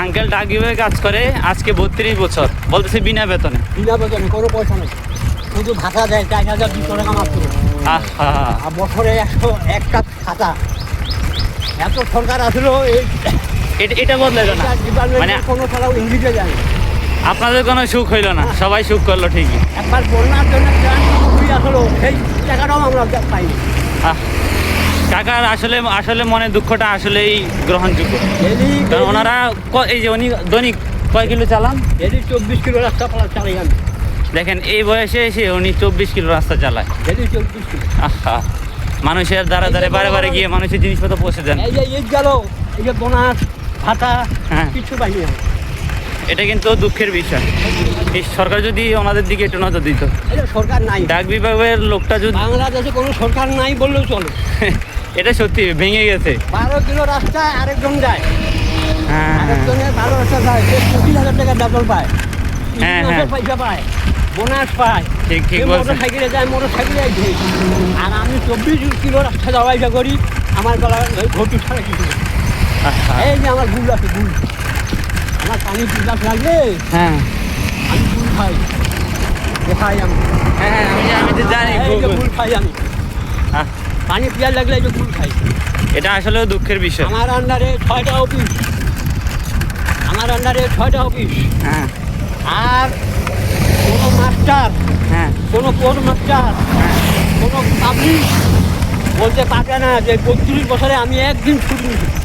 Uncle ডাক বিভাগে কাজ করে আজকে 32 বছর, বলতেছে বিনা বেতনে। বিনা বেতনে কোনো পয়সা নেই, শুধু ভাতা দেয় 4,200 টাকা মাত্র। আহা, আর বছরে 101টা খাতা। এত সরকার আসলো এই এটা বদলে না, মানে কোনো ছাড়াও ইংলিশে যায় না। আপনাদের কোনো সুখ হইল না, সবাই সুখ করলো ঠিকই। একবার বন্যার জন্য ঘুরে আসলো, সেই টাকাটাও আমরা পাইনি। কাকার আসলে আসলে মনে দুঃখটা আসলেই গ্রহণযোগ্য, কারণ ওনারা এই যে উনি দৈনিক কয় কিলো চালান? 24 কিলো রাস্তা চালাই আমি। দেখেন এই বয়সে এসে উনি 24 কিলো রাস্তা চালায়। 24 কিলো। আহা, মানুষের দ্বারা দ্বারে বারে বারে গিয়ে মানুষের জিনিসপত্র পৌঁছে দেন। এই যে ঈদ গেল, এই যে বোনাস ভাতা কিছু পাইনি আমি। এটা কিন্তু দুঃখের বিষয়। এই সরকার যদি ওনাদের দিকে একটু নজর দিত। সরকার নাই, ডাক বিভাগের লোকটা যদি, বাংলাদেশে কোনো সরকার নাই বললেও চলে। এটা সত্যি ভেঙে গেছে। 12 কিলো রাস্তায় আরেকজন যায়, হ্যাঁ আরেকজনের 12 রাস্তা যায়, সে 25,000 টাকা বেতন পায়, হ্যাঁ, পয়সা পায়, বোনাস পায়। ঠিক ঠিক বলছেন। মোটর সাইকেলে যায়, মোটর সাইকেলে ঘুরে। আর আমি 24 কিলো রাস্তা যাওয়া করি, আমার গলা ঘটু ছাড়া কিছু নেই। এই যে আমার গুল আছে, গুল, আমার পানি পিপাস লাগলে হ্যাঁ আমি গুল খাই, খাই আমি। হ্যাঁ, আমি তো জানি এই যে গুল খাই আমি, আহ, পানি পিয়াস লাগলে এই যে গুল খাই। এটা আসলে দুঃখের বিষয়। আমার আন্ডারে 6টা অফিস, আমার আন্ডারে 6টা অফিস। হ্যাঁ আর কোনো মাস্টার, হ্যাঁ কোনো পোস্ট মাস্টার, কোনো পাবলিক বলতে পারবে না যে 32 বছরে আমি একদিন ছুটি নিয়েছি।